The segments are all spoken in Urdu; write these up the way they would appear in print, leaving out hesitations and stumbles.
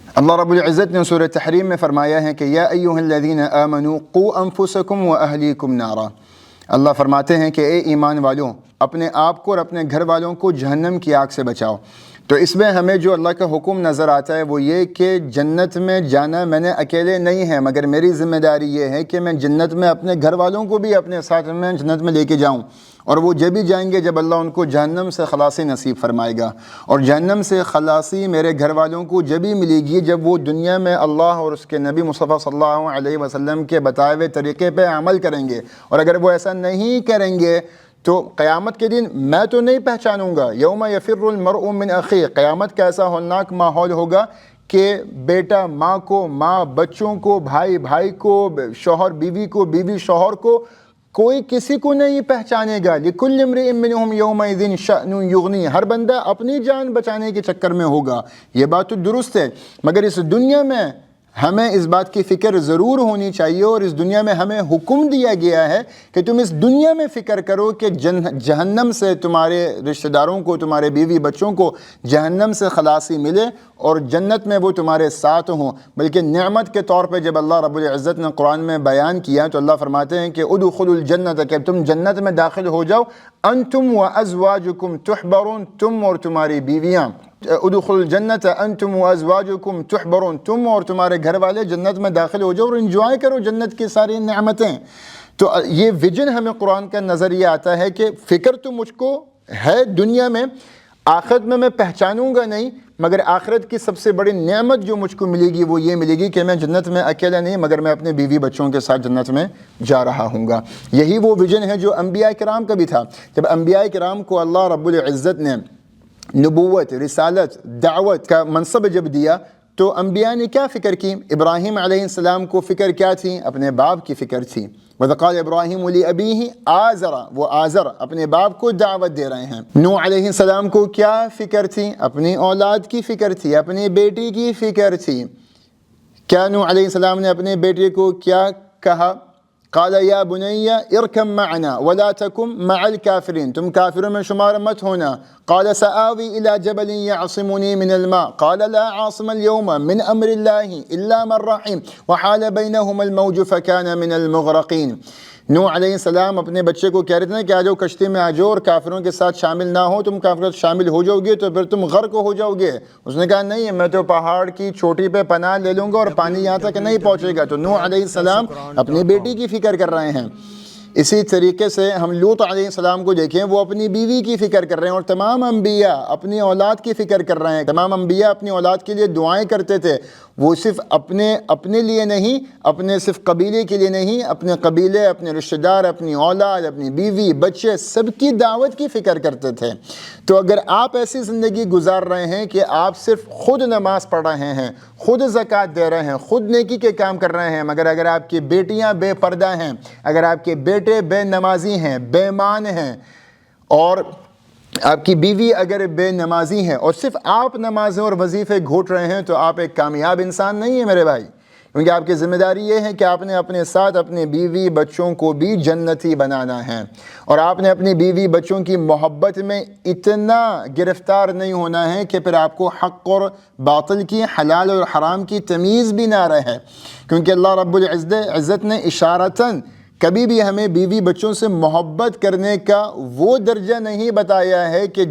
اللہ رب العزت نے سورہ تحریم میں فرمایا ہے کہ یا ایھا الذین آمنوا قوا انفسکم واہلیکم نارا۔ اللہ فرماتے ہیں کہ اے ایمان والوں، اپنے آپ کو اور اپنے گھر والوں کو جہنم کی آگ سے بچاؤ۔ تو اس میں ہمیں جو اللہ کا حکم نظر آتا ہے وہ یہ کہ جنت میں جانا میں نے اکیلے نہیں ہے، مگر میری ذمہ داری یہ ہے کہ میں جنت میں اپنے گھر والوں کو بھی اپنے ساتھ میں جنت میں لے کے جاؤں، اور وہ جب بھی جائیں گے جب اللہ ان کو جہنم سے خلاصی نصیب فرمائے گا۔ اور جہنم سے خلاصی میرے گھر والوں کو جب بھی ملے گی جب وہ دنیا میں اللہ اور اس کے نبی مصطفیٰ صلی اللہ علیہ وسلم کے بتائے ہوئے طریقے پہ عمل کریں گے۔ اور اگر وہ ایسا نہیں کریں گے تو قیامت کے دن میں تو نہیں پہچانوں گا۔ یوم یفر المرء من اخیہ، قیامت کا ایسا ہولناک ماحول ہوگا کہ بیٹا ماں کو، ماں بچوں کو، بھائی بھائی کو، شوہر بیوی کو، بیوی شوہر کو، کوئی کسی کو نہیں پہچانے گا۔ لِكُلِّ امْرِئٍ مِّنْهُمْ يَوْمَئِذٍ شَأْنٌ يُغْنِيهِ، ہر بندہ اپنی جان بچانے کے چکر میں ہوگا۔ یہ بات تو درست ہے، مگر اس دنیا میں ہمیں اس بات کی فکر ضرور ہونی چاہیے، اور اس دنیا میں ہمیں حکم دیا گیا ہے کہ تم اس دنیا میں فکر کرو کہ جہنم سے تمہارے رشتہ داروں کو، تمہارے بیوی بچوں کو جہنم سے خلاصی ملے اور جنت میں وہ تمہارے ساتھ ہوں۔ بلکہ نعمت کے طور پہ جب اللہ رب العزت نے قرآن میں بیان کیا تو اللہ فرماتے ہیں کہ ادخلوا الجنت، کہ تم جنت میں داخل ہو جاؤ، انتم وازواجکم تحبرون، تم اور تمہاری بیویاں، ادخلوا الجنت انتم وازواجکم تحبرون، تم اور تمہارے گھر والے جنت میں داخل ہو جاؤ اور انجوائے کرو جنت کی ساری نعمتیں۔ تو یہ ویژن ہمیں قرآن کا نظریہ آتا ہے کہ فکر تو مجھ کو ہے دنیا میں، آخرت میں پہچانوں گا نہیں، مگر آخرت کی سب سے بڑی نعمت جو مجھ کو ملے گی وہ یہ ملے گی کہ میں جنت میں اکیلا نہیں مگر میں اپنے بیوی بچوں کے ساتھ جنت میں جا رہا ہوں گا۔ یہی وہ ویژن ہے جو انبیاء کرام کا بھی تھا۔ جب انبیاء کرام کو اللہ رب العزت نے نبوت، رسالت، دعوت کا منصب جب دیا تو انبیاء نے کیا فکر کی؟ ابراہیم علیہ السلام کو فکر کیا تھی؟ اپنے باپ کی فکر تھی۔ وَإِذْ قَالَ إِبْرَاهِيمُ لِأَبِيهِ آزَرَ، وہ آزر اپنے باپ کو دعوت دے رہے ہیں۔ نوح علیہ السلام کو کیا فکر تھی؟ اپنی اولاد کی فکر تھی، اپنی بیٹی کی فکر تھی۔ کیا نوح علیہ السلام نے اپنے بیٹے کو کیا کہا؟ قال یا بنی ارکب معنا ولا تکن مع الکافرین، تم کافروں میں شمار مت ہونا۔ قال سآوی الى جبل یعصمنی من الماء قال لا عاصم اليوم من امر اللہ الا من رحم وحال بینہما الموج فکان من المغرقین۔ نوح علیہ السلام اپنے بچے کو کہہ رہے تھے کہ آ جاؤ کشتی میں آ جاؤ اور کافروں کے ساتھ شامل نہ ہو، تم کافروں سے شامل ہو جاؤ گے تو پھر تم غرق ہو جاؤ گے۔ اس نے کہا نہیں، میں تو پہاڑ کی چوٹی پہ پناہ لے لوں گا اور پانی یہاں تک نہیں پہنچے گا۔ تو نوح علیہ السلام اپنی بیٹی کی فکر کر رہے ہیں۔ اسی طریقے سے ہم لوط علیہ السلام کو دیکھیں، وہ اپنی بیوی کی فکر کر رہے ہیں، اور تمام انبیاء اپنی اولاد کی فکر کر رہے ہیں۔ تمام انبیاء اپنی اولاد کے لیے دعائیں کرتے تھے۔ وہ صرف اپنے لیے نہیں، اپنے صرف قبیلے کے لیے نہیں، اپنے قبیلے، اپنے رشتہ دار، اپنی اولاد، اپنی بیوی بچے سب کی دعوت کی فکر کرتے تھے۔ تو اگر آپ ایسی زندگی گزار رہے ہیں کہ آپ صرف خود نماز پڑھ رہے ہیں، خود زکوٰۃ دے رہے ہیں، خود نیکی کے کام کر رہے ہیں، مگر اگر آپ کی بیٹیاں بے پردہ ہیں، اگر آپ کے بیٹے بے نمازی ہیں، بے مان ہیں، اور آپ کی بیوی اگر بے نمازی ہے اور صرف آپ نمازیں اور وظیفے گھوٹ رہے ہیں تو آپ ایک کامیاب انسان نہیں ہیں میرے بھائی، کیونکہ آپ کی ذمہ داری یہ ہے کہ آپ نے اپنے ساتھ اپنے بیوی بچوں کو بھی جنتی بنانا ہے، اور آپ نے اپنی بیوی بچوں کی محبت میں اتنا گرفتار نہیں ہونا ہے کہ پھر آپ کو حق اور باطل کی، حلال اور حرام کی تمیز بھی نہ رہے، کیونکہ اللہ رب العزت نے اشارتاً کبھی بھی ہمیں بیوی بچوں سے محبت کرنے کا وہ درجہ نہیں بتایا ہے کہ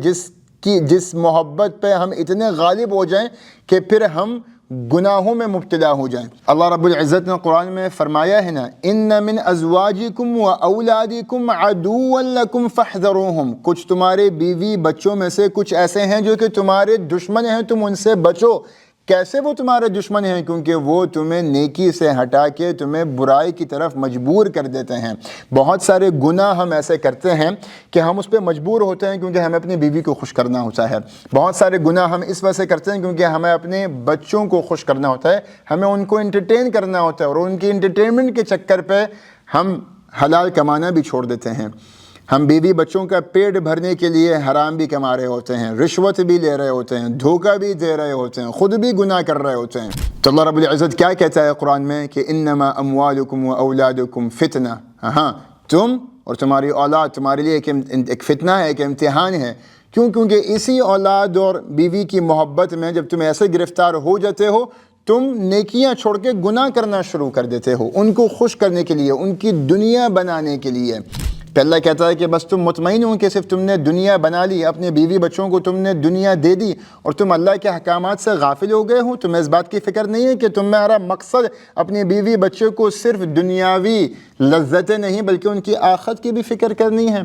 جس محبت پہ ہم اتنے غالب ہو جائیں کہ پھر ہم گناہوں میں مبتلا ہو جائیں۔ اللہ رب العزت نے قرآن میں فرمایا ہے نا، ان من ازواجکم و اولادکم عدوا لکم فاحذروہم، کچھ تمہارے بیوی بچوں میں سے کچھ ایسے ہیں جو کہ تمہارے دشمن ہیں، تم ان سے بچو۔ کیسے وہ تمہارے دشمن ہیں؟ کیونکہ وہ تمہیں نیکی سے ہٹا کے تمہیں برائی کی طرف مجبور کر دیتے ہیں۔ بہت سارے گناہ ہم ایسے کرتے ہیں کہ ہم اس پہ مجبور ہوتے ہیں کیونکہ ہمیں اپنی بیوی کو خوش کرنا ہوتا ہے۔ بہت سارے گناہ ہم اس وجہ سے کرتے ہیں کیونکہ ہمیں اپنے بچوں کو خوش کرنا ہوتا ہے، ہمیں ان کو انٹرٹین کرنا ہوتا ہے، اور ان کی انٹرٹینمنٹ کے چکر پہ ہم حلال کمانا بھی چھوڑ دیتے ہیں۔ ہم بیوی بچوں کا پیٹ بھرنے کے لیے حرام بھی کما رہے ہوتے ہیں، رشوت بھی لے رہے ہوتے ہیں، دھوکہ بھی دے رہے ہوتے ہیں، خود بھی گناہ کر رہے ہوتے ہیں۔ تو اللہ رب العزت کیا کہتا ہے قرآن میں کہ انما اموالکم و اولادکم فتنہ، ہاں تم اور تمہاری اولاد تمہارے لیے ایک فتنہ ہے، ایک امتحان ہے۔ کیونکہ اسی اولاد اور بیوی کی محبت میں جب تم ایسے گرفتار ہو جاتے ہو تم نیکیاں چھوڑ کے گناہ کرنا شروع کر دیتے ہو، ان کو خوش کرنے کے لیے، ان کی دنیا بنانے کے لیے۔ پھر اللہ کہتا ہے کہ بس تم مطمئن ہو کہ صرف تم نے دنیا بنا لی، اپنے بیوی بچوں کو تم نے دنیا دے دی اور تم اللہ کے احکامات سے غافل ہو گئے ہو، تمہیں اس بات کی فکر نہیں ہے کہ تمہارا مقصد اپنی بیوی بچے کو صرف دنیاوی لذتیں نہیں بلکہ ان کی آخرت کی بھی فکر کرنی ہے۔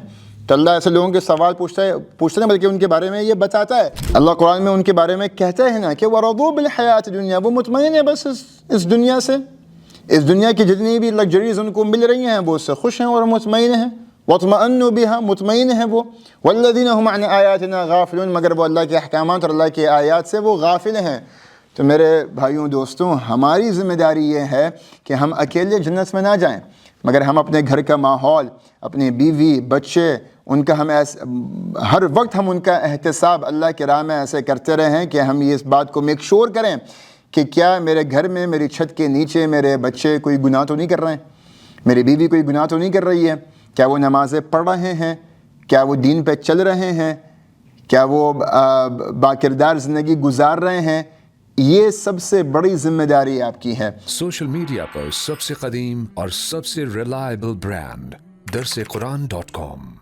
تو اللہ ایسے لوگوں کے سوال پوچھتا ہے بلکہ ان کے بارے میں یہ بتاتا ہے۔ اللہ قرآن میں ان کے بارے میں کہتا ہے نا کہ وَرَضُوا بِالْحَيَاةِ الدُّنْيَا، وہ مطمئن ہے بس اس دنیا سے، اس دنیا کی جتنی بھی لگژریز ان کو مل رہی ہیں وہ اس سے خوش ہیں اور مطمئن ہیں۔ وَاطْمَأَنُّوا بِهَا، مطمئن ہیں وہ۔ وَالَّذِينَ هُمْ عَنْ آيَاتِنَا غَافِلُونَ، مگر وہ اللہ کے احکامات اور اللہ کی آیات سے وہ غافل ہیں۔ تو میرے بھائیوں دوستوں، ہماری ذمہ داری یہ ہے کہ ہم اکیلے جنت میں نہ جائیں، مگر ہم اپنے گھر کا ماحول، اپنی بیوی بچے، ان کا ہر وقت ہم ان کا احتساب اللہ کی راہ میں ایسے کرتے رہیں کہ ہم یہ اس بات کو میک شور کریں کہ کیا میرے گھر میں، میری چھت کے نیچے میرے بچے کوئی گناہ تو نہیں کر رہے ہیں، میری بیوی کوئی گناہ تو نہیں کر رہی ہے، کیا وہ نمازیں پڑھ رہے ہیں، کیا وہ دین پہ چل رہے ہیں، کیا وہ باکردار زندگی گزار رہے ہیں۔ یہ سب سے بڑی ذمہ داری آپ کی ہے۔ سوشل میڈیا پر سب سے قدیم اور سب سے ریلائبل برانڈ درسقرآن.com